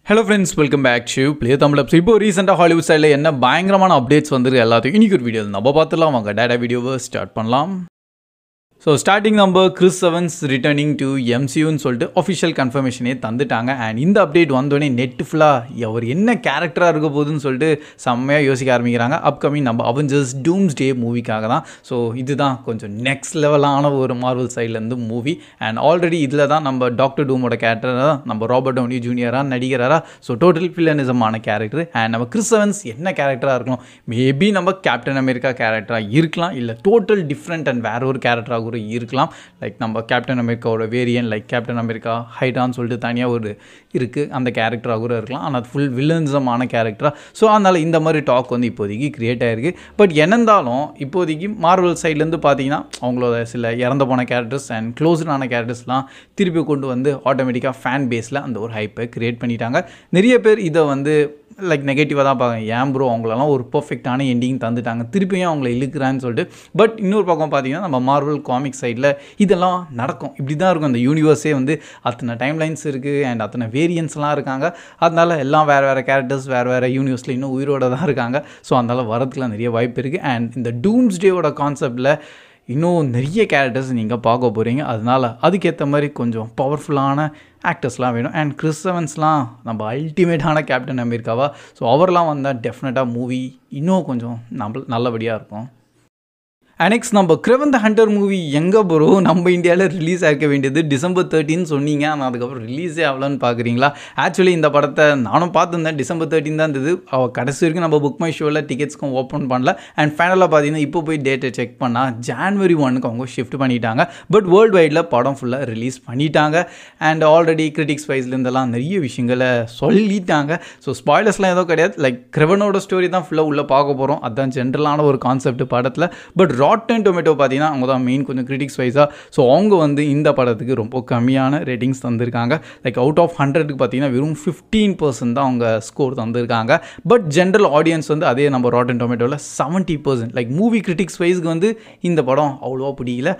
Hello friends, welcome back to Play Tamil Labs. இப்போ ரீசெண்டாக Hollywood சைடில் என்ன பயங்கரமான அப்டேட்ஸ் வந்துருக்கு எல்லாத்தையும் இன்னைக்கு ஒரு வீடியோ நம்ம பார்த்துலாம். வாங்க டேட்டா வீடியோவை ஸ்டார்ட் பண்ணலாம். ஸோ ஸ்டார்டிங் நம்ம கிறிஸ் எவன்ஸ் ரிட்டர்னிங் டு எம்சியூன்னு சொல்லிட்டு அஃபிஷியல் கன்ஃபர்மேஷனே தந்துட்டாங்க. அண்ட் இந்த அப்டேட் வந்தோடனே நெட் ஃபுல்லாக அவர் என்ன கேரக்டராக இருக்க போகுதுன்னு சொல்லிட்டு செம்மையாக யோசிக்க ஆரம்பிக்கிறாங்க. அப்கமிங் நம்ம அவெஞ்சர்ஸ் டூம்ஸ்டே மூவிக்காக தான். ஸோ இதுதான் கொஞ்சம் நெக்ஸ்ட் லெவலான ஒரு மார்வல் சைட்லேருந்து மூவி. அண்ட் ஆல்ரெடி இதில் தான் நம்ம டாக்டர் டூமோட கேரக்டராக நம்ம ராபர்ட் டவுனி ஜூனியராக நடிகராக. ஸோ டோட்டல் வில்லனிசமான கேரக்டர். அண்ட் நம்ம கிறிஸ் எவன்ஸ் என்ன கேரக்டராக இருக்கணும், மேபி நம்ம கேப்டன் அமெரிக்கா கேரக்டராக இருக்கலாம், இல்லை டோட்டல் டிஃப்ரெண்ட் அண்ட் வேற ஒரு கேரக்டராக இருக்கலாம். லைக் நம்ம கேப்டன் அமெரிக்காவோட வேரியன்ட் லைக் கேப்டன் அமெரிக்கா ஹைடான்னு சொல்லிட்டு தனியாக ஒரு இருக்குது, அந்த கேரக்டராக கூட இருக்கலாம். ஆனால் ஃபுல் வில்லன்ஸமான கேரக்டராக. ஸோ அதனால் இந்த மாதிரி டாக் வந்து இப்போதைக்கு க்ரியேட் ஆகிருக்கு. பட் என்னந்தாலும் இப்போதைக்கு மார்வல் சைட்லேருந்து பார்த்தீங்கன்னா அவங்களோட சில இறந்து போன கேரக்டர்ஸ் அண்ட் க்ளோஸ்டான கேரக்டர்ஸ்லாம் திருப்பி கொண்டு வந்து ஆட்டோமேட்டிக்காக ஃபேன் பேஸில் அந்த ஒரு ஹைப்பை க்ரியேட் பண்ணிட்டாங்க. நிறைய பேர் இதை வந்து லைக் நெகட்டிவாக தான் பார்க்குறேன். ஏன் ப்ரோ அவங்களெல்லாம் ஒரு பர்ஃபெக்டான எண்டிங் தந்துட்டாங்க, திருப்பியும் அவங்கள இழுக்கிறான்னு சொல்லிட்டு. பட் இன்னொரு பக்கம் பார்த்தீங்கன்னா நம்ம மார்வல் காமிக் சைடில் இதெல்லாம் நடக்கும், இப்படி தான் இருக்கும். அந்த யூனிவர்ஸே வந்து அத்தனை டைம்லைன்ஸ் இருக்குது அண்ட் அத்தனை வேரியன்ஸ்லாம் இருக்காங்க. அதனால எல்லாம் வேறு கேரக்டர்ஸ் வேறு யூனிவர்ஸில் இன்னும் உயிரோடு தான் இருக்காங்க. ஸோ அதனால் வரதுக்குலாம் நிறைய வாய்ப்பு இருக்குது. அண்ட் இந்த டூம்ஸ்டேவோட கான்செப்டில் இன்னும் நிறைய கேரக்டர்ஸ் நீங்கள் பார்க்க போகிறீங்க. அதனால் அதுக்கேற்ற மாதிரி கொஞ்சம் பவர்ஃபுல்லான ஆக்டர்ஸ்லாம் வேணும். அண்ட் கிறிஸ் எவன்ஸ்லாம் நம்ம அல்டிமேட்டான கேப்டன் அமெரிக்காவா. ஸோ அவர்லாம் வந்தால் டெஃபினட்டாக மூவி இன்னும் கொஞ்சம் நல்லபடியாக இருக்கும். நெக்ஸ்ட் நம்ம கிரெவன் த ஹண்டர் மூவி எங்கே ப்ரோ நம்ம இந்தியாவில் ரிலீஸ் ஆக வேண்டியது December 13 சொன்னீங்க, ஆனால் அதுக்கப்புறம் ரிலீஸே ஆகலன்னு பார்க்குறீங்களா? ஆக்சுவலி இந்த படத்தை நானும் பார்த்துருந்தேன். December 13 தான் இருந்தது. கடைசி வரைக்கும் நம்ம புக் மை ஷோவில் டிக்கெட்ஸ்க்கும் ஓப்பன் பண்ணல. அண்ட் ஃபைனலாக பார்த்தீங்கன்னா இப்போ போய் டேட்டை செக் பண்ணால் January 1 அவங்க ஷிஃப்ட் பண்ணிட்டாங்க. பட் வேர்ல்டு வைடில் படம் ஃபுல்லாக ரிலீஸ் பண்ணிட்டாங்க. அண்ட் ஆல்ரெடி கிரிட்டிக்ஸ் வைஸ்லேருந்தெல்லாம் நிறைய விஷயங்களை சொல்லிட்டாங்க. ஸோ ஸ்பாய்லர்ஸ்லாம் எதுவும் கிடையாது. லைக் கிரெவனோட ஸ்டோரி தான் ஃபுல்லாக உள்ளே பார்க்க போகிறோம். அதுதான் ஜென்ரலான ஒரு கான்செப்ட் படத்தில். பட் ராட்டன் டொமேட்டோ பார்த்தீங்கன்னா அவங்க தான் மெயின் கொஞ்சம் கிரிட்டிக்ஸ் வைஸாக. ஸோ அவங்க வந்து இந்த படத்துக்கு ரொம்ப கம்மியான ரேட்டிங்ஸ் தந்திருக்காங்க. லைக் அவுட் ஆஃப் 100க்கு பார்த்தீங்கன்னா வெறும் 15% தான் அவங்க ஸ்கோர் தந்திருக்காங்க. பட் ஜென்ரல் ஆடியன்ஸ் வந்து அதே நம்ம ராட்டன் டொமேட்டோவில் 70%. லைக் மூவி கிரிட்டிக்ஸ் வைஸ்க்கு வந்து இந்த படம் அவ்வளோவா பிடிக்கல,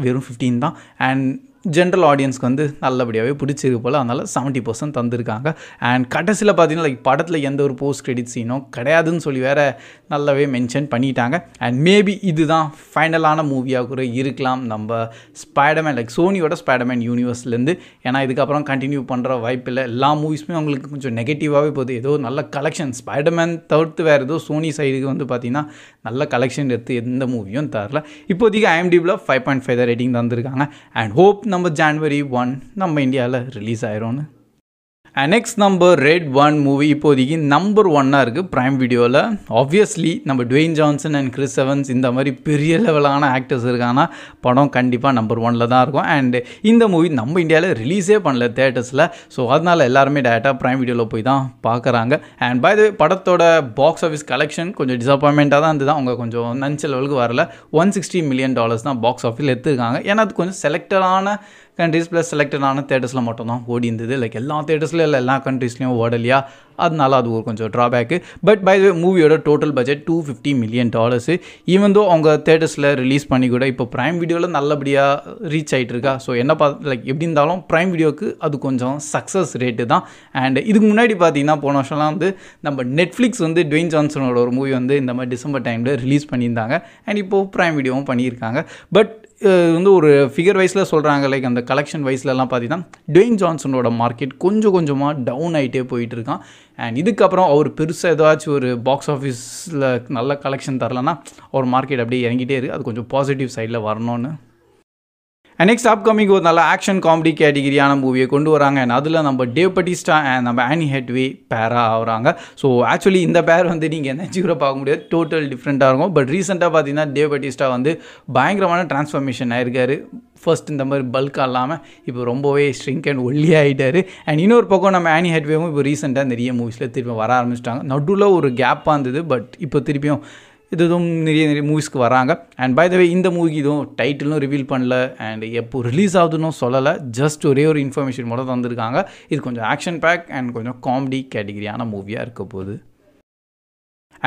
வெறும் 15 தான். அண்ட் ஜென்ரல் ஆடியன்ஸ்க்கு வந்து நல்லபடியாகவே பிடிச்சிருக்கு போல், அதனால் 70% தந்திருக்காங்க. அண்ட் கடைசியில் பார்த்தீங்கன்னா லைக் படத்தில் எந்த ஒரு போஸ்ட் கிரெடிட் சீனும் கிடையாதுன்னு சொல்லி வேறு நல்லாவே மென்ஷன் பண்ணிட்டாங்க. அண்ட் மேபி இதுதான் ஃபைனலான மூவியாக கூட இருக்கலாம் நம்ம ஸ்பைடர்மேன் லைக் சோனியோட ஸ்பைடர்மேன் யூனிவர்ஸ்லேருந்து. ஏன்னா இதுக்கப்புறம் கண்டினியூ பண்ணுற வாய்ப்பு இல்லை. எல்லா மூவிஸுமே அவங்களுக்கு கொஞ்சம் நெகட்டிவாகவே போகுது. ஏதோ நல்ல கலெக்ஷன் ஸ்பைடர்மேன் தவிர்த்து வேறு ஏதோ சோனி சைடுக்கு வந்து பார்த்திங்கன்னா நல்ல கலெக்ஷன் எடுத்து எந்த மூவியும் தரல. இப்போதைக்கு IMDbல 5.5 தான் ரேட்டிங் தந்திருக்காங்க. அண்ட் ஹோப் நம்ம January 1 நம்ம இந்தியாவில் ரிலீஸ் ஆயிரும்னு. நெக்ஸ்ட் நம்ம ரெட் 1 மூவி இப்போதைக்கு நம்பர் 1 இருக்குது ப்ரைம் வீடியோவில். ஆப்வியஸ்லி நம்ம Dwayne Johnson and Chris Evans இந்த மாதிரி பெரிய லெவலான ஆக்டர்ஸ் இருக்காங்கன்னா படம் கண்டிப்பாக நம்பர் 1 தான் இருக்கும். அண்ட் இந்த மூவி நம்ம இந்தியாவில் ரிலீஸே பண்ணல தேட்டர்ஸில். ஸோ அதனால் எல்லாருமே டேரெக்டாக ப்ரைம் வீடியோவில் போய் தான் பார்க்குறாங்க. அண்ட் பை த படத்தோட பாக்ஸ் ஆஃபீஸ் கலெக்ஷன் கொஞ்சம் டிசப்பாயின்மெண்ட்டாக தான் இருந்தது. அவங்க கொஞ்சம் நினச்ச லெவலுக்கு வரல. $160 million தான் பாக்ஸ் ஆஃபீஸில் எடுத்துருக்காங்க. ஏன்னா அது கொஞ்சம் செலக்டடான கண்ட்ரீஸ் ப்ளஸ் செலக்டடான தேட்டர்ஸில் மட்டும் தான் ஓடி இருந்தது. லைக் எல்லா தேட்டர்ஸ்லையும் இல்லை, எல்லா கண்ட்ரீஸ்லையும் ஓடலையா, அதனால அது ஒரு கொஞ்சம் ட்ராபேக்கு. பட் பை த மூவியோட total budget $250 million. Even though அவங்க தேட்டர்ஸில் ரிலீஸ் பண்ணி கூட இப்போ ப்ரைம் வீடியோவில் நல்லபடியாக ரீச் ஆகிட்டு இருக்கா. ஸோ என்ன லைக் எப்படி இருந்தாலும் ப்ரைம் வீடியோவுக்கு அது கொஞ்சம் சக்ஸஸ் ரேட்டு தான். அண்ட் இதுக்கு முன்னாடி பார்த்தீங்கன்னா போன வருஷம்லாம் வந்து நம்ம நெட்ஃப்ளிக்ஸ் வந்து டுவேன் ஜான்சனோட ஒரு மூவி வந்து இந்த மாதிரி டிசம்பர் டைமில் ரிலீஸ் பண்ணியிருந்தாங்க. அண்ட் இப்போது ப்ரைம் வீடியோவும் பண்ணியிருக்காங்க. பட் வந்து ஒரு ஃபிகர் வைஸில் சொல்கிறாங்க, லைக் அந்த கலெக்ஷன் வைஸ்லலாம் பார்த்தீங்கன்னா டுவேன் ஜான்சனோட மார்க்கெட் கொஞ்சம் கொஞ்சமாக டவுன் ஆகிட்டே போயிட்டு இருக்கான். அண்ட் இதுக்கப்புறம் அவர் பெருசாக ஏதாச்சும் ஒரு பாக்ஸ் ஆஃபீஸில் நல்ல கலெக்ஷன் தரலன்னா அவர் மார்க்கெட் அப்படியே இறங்கிட்டே இருக்குது. அது கொஞ்சம் பாசிட்டிவ் சைடில் வரணும்னு. நெக்ஸ்ட் அப்கமிங் ஒரு நல்ல ஆக்ஷன் காமெடி கேட்டகிரியான மூவியை கொண்டு வராங்க. அண்ட் அதில் நம்ம டேவ் பட்டிஸ்டா அண்ட் நம்ம ஆனி ஹெட்வே பேராக ஆகிறாங்க. ஸோ ஆக்சுவலி இந்த பேர் வந்து நீங்கள் என்ன கூட பார்க்க முடியாது, டோட்டல் டிஃப்ரெண்ட்டாக இருக்கும். பட் ரீசெண்டாக பார்த்தீங்கன்னா டேவ் பட்டிஸ்டா வந்து பயங்கரமான டிரான்ஸ்ஃபர்மேஷன் ஆயிருக்காரு. ஃபர்ஸ்ட் இந்த மாதிரி பல்காக இல்லாமல் இப்போ ரொம்பவே ஸ்ட்ரிங்க் அண்ட் ஒல்லியாகிட்டார். அண்ட் இன்னொரு பக்கம் நம்ம ஆனி ஹெட்வேவும் இப்போ ரீசெண்டாக நிறைய மூவிஸில் திருப்பி வர ஆரம்பிச்சிட்டாங்க. நடுவில் ஒரு கேப்பாக இருந்தது, பட் இப்போ திருப்பியும் இதுவும் நிறைய மூவிஸ்க்கு வராங்க. அண்ட் பை த வே இந்த மூவிக்கு இதுவும் டைட்டிலும் ரிவீல் பண்ணல அண்ட் எப்போ ரிலீஸ் ஆகுதுன்னு சொல்லலை. ஜஸ்ட் ஒரே ஒரு இன்ஃபர்மேஷன் மட்டும் தந்திருக்காங்க. இது கொஞ்சம் ஆக்ஷன் பேக் அண்ட் கொஞ்சம் காமெடி கேட்டகிரியான மூவியாக இருக்க போகுது.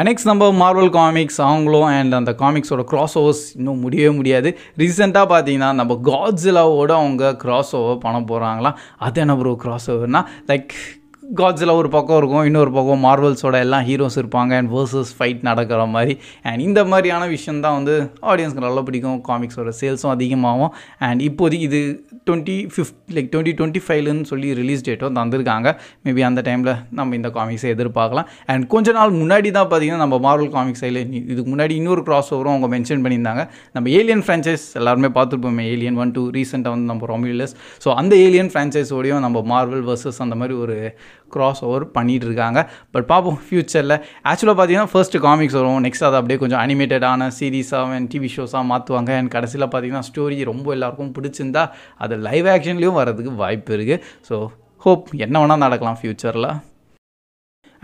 நெக்ஸ்ட் நம்ம மார்வல் காமிக்ஸ் அவங்களும் அண்ட் அந்த காமிக்ஸோட கிராஸ் ஓவர்ஸ் இன்னும் முடியவே முடியாது. ரீசெண்டாக பார்த்தீங்கன்னா நம்ம காட்ஸிலாவோட அவங்க கிராஸ் ஓவர் பண்ண போகிறாங்களாம். அது என்ன ப்ரோ கிராஸ் ஓவர்னா, லைக் காட்ஸில் ஒரு பக்கம் இருக்கும், இன்னொரு பக்கம் மார்வல்ஸோட எல்லா ஹீரோஸ் இருப்பாங்க அண்ட் வேர்சஸ் ஃபைட் நடக்கிற மாதிரி. அண்ட் இந்த மாதிரியான விஷயம் தான் வந்து ஆடியன்ஸ்க்கு நல்லா பிடிக்கும். காமிக்ஸோட சேல்ஸும் அதிகமாகும். அண்ட் இப்போதைக்கு இது 2025ன்னு சொல்லி ரிலீஸ் டேட்டும் தந்திருக்காங்க. மேபி அந்த டைமில் நம்ம இந்த காமிக்ஸை எதிர்பார்க்கலாம். அண்ட் கொஞ்ச நாள் முன்னாடி தான் பார்த்தீங்கன்னா நம்ம மார்வல் காமிக்ஸ் சைடில் இதுக்கு முன்னாடி இன்னொரு கிராஸ் ஓவரும் அவங்க மென்ஷன் பண்ணியிருந்தாங்க. நம்ம ஏலியன் ஃப்ரான்ச்சைஸ் எல்லாருமே பார்த்துருப்போமே, ஏலியன் 1, 2 ரீசெண்டாக வந்து நம்ம ரொமியூலஸ். ஸோ அந்த ஏலியன் ஃப்ரான்ச்சைஸோடையும் நம்ம மார்வல் வர்சஸ் அந்த மாதிரி ஒரு கிராஸ் ஓவர் பண்ணிகிட்டு இருக்காங்க. பட் பார்ப்போம் ஃப்யூச்சரில். ஆக்சுவலாக பார்த்தீங்கன்னா ஃபர்ஸ்ட் காமிக்ஸ் வரும், நெக்ஸ்ட் அதை அப்படியே கொஞ்சம் அனிமேட்டடான சீரீஸாக அண்ட் டிவி ஷோஸாக மாற்றுவாங்க. அண்ட் கடைசியில் பார்த்தீங்கன்னா ஸ்டோரி ரொம்ப எல்லாருக்கும் பிடிச்சிருந்தா அது லைவ் ஆக்ஷன்லேயும் வரதுக்கு வாய்ப்பு இருக்குது. ஸோ ஹோப் என்ன வேணால் நடக்கலாம் ஃப்யூச்சரில்.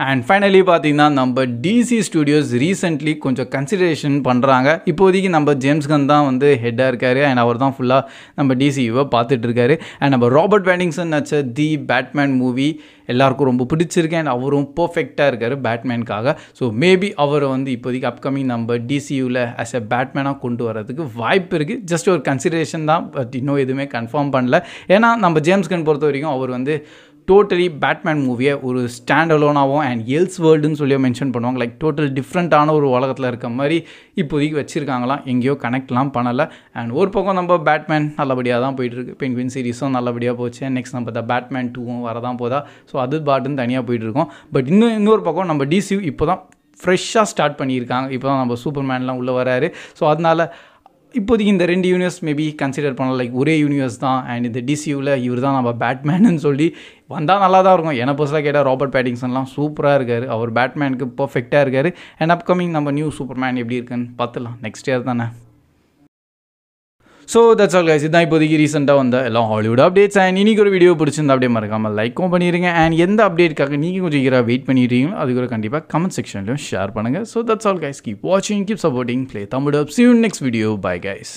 அண்ட் ஃபைனலி பார்த்தீங்கன்னா நம்ம டிசி ஸ்டுடியோஸ் ரீசெண்ட்லி கொஞ்சம் கன்சிடரேஷன் பண்ணுறாங்க. இப்போதைக்கு நம்ம ஜேம்ஸ் கன் தான் வந்து ஹெட்டாக இருக்கார் அண்ட் அவர் தான் ஃபுல்லாக நம்ம டிசியூவை பார்த்துட்ருக்காரு. அண்ட் நம்ம ராபர்ட் பேட்டின்சன் நடிச்ச தி பேட்மேன் மூவி எல்லாருக்கும் ரொம்ப பிடிச்சிருக்கு அண்ட் அவரும் பர்ஃபெக்டாக இருக்கார் பேட்மேனுக்காக. ஸோ மேபி அவரை வந்து இப்போதைக்கு அப்கமிங் நம்ம டிசியூவில் ஆஸ் எ பேட்மேனாக கொண்டு வரதுக்கு வாய்ப்பு இருக்குது. ஜஸ்ட் ஒரு கன்சிடரேஷன் தான், பட் இன்னும் எதுவுமே கன்ஃபார்ம் பண்ணல. ஏன்னா நம்ம ஜேம்ஸ் கன் பொறுத்த வரைக்கும் அவர் வந்து டோட்டலி பேட்மேன் மூவியை ஒரு ஸ்டாண்ட் அலோனாகவும் அண்ட் எல்ஸ் வேர்ல்டுன்னு சொல்லி மென்ஷன் பண்ணுவாங்க. லைக் டோட்டல் டிஃப்ரெண்ட்டான ஒரு உலகத்தில் இருக்க மாதிரி இப்போதைக்கு வச்சுருக்காங்களாம், எங்கேயோ கனெக்ட்லாம் பண்ணலை. அண்ட் ஒரு பக்கம் நம்ம பேட்மேன் நல்லபடியாக தான் போயிட்டுருக்கு, பென்குயின் சீரிஸும் நல்லபடியாக போச்சு. நெக்ஸ்ட் நம்ம பேட்மேன் 2வும் வரதான் போதா. ஸோ அது பாட்டுன்னு தனியாக போயிட்டுருக்கோம். பட் இன்னொரு பக்கம் நம்ம டிசியூ இப்போ தான் ஃப்ரெஷ்ஷாக ஸ்டார்ட் பண்ணியிருக்காங்க. இப்போ தான் நம்ம சூப்பர்மேன்லாம் உள்ளே வராரு. ஸோ அதனால் இப்போதைக்கு இந்த 2 யூனிவர்ஸ் மேபி கன்சிடர் பண்ணலாம், லைக் ஒரே யூனிவர்ஸ் தான். அண்ட் இந்த டிசியூவில் இவர் தான் நம்ம பேட்மேன்னு சொல்லி வந்தால் நல்லா தான் இருக்கும். என்னை பர்சனலாக கேட்டால் ராபர்ட் பேட்டின்சன்லாம் சூப்பராக இருக்கார், அவர் பேட்மேனுக்கு பர்ஃபெக்டாக இருக்கார். அண்ட் அப்கமிங் நம்ம நியூ சூப்பர்மேன் எப்படி இருக்குன்னு பார்த்துலாம், நெக்ஸ்ட் இயர் தானே. ஸோ தட்ஸ் ஆல் கைஸ், இதுதான் இப்போதைக்கு ரீசெண்டாக வந்த எல்லாம் ஹாலிவுட் அப்டேட்ஸ். அண்ட் இன்றைக்கி ஒரு வீடியோ பிடிச்சிருந்தா அப்படியே மறக்காமல் லைக்கும் பண்ணிடுங்க. அண்ட் எந்த அப்டேட்டுக்காக நீங்கள் கொஞ்சம் ஈராக வெயிட் பண்ணிடுறீங்களோ அது கூட கண்டிப்பாக கமெண்ட் செக்ஷன்லையும் ஷேர் பண்ணுங்கள். So that's all guys, keep வாட்சிங், keep supporting play Tamil. See you in next video. Bye guys.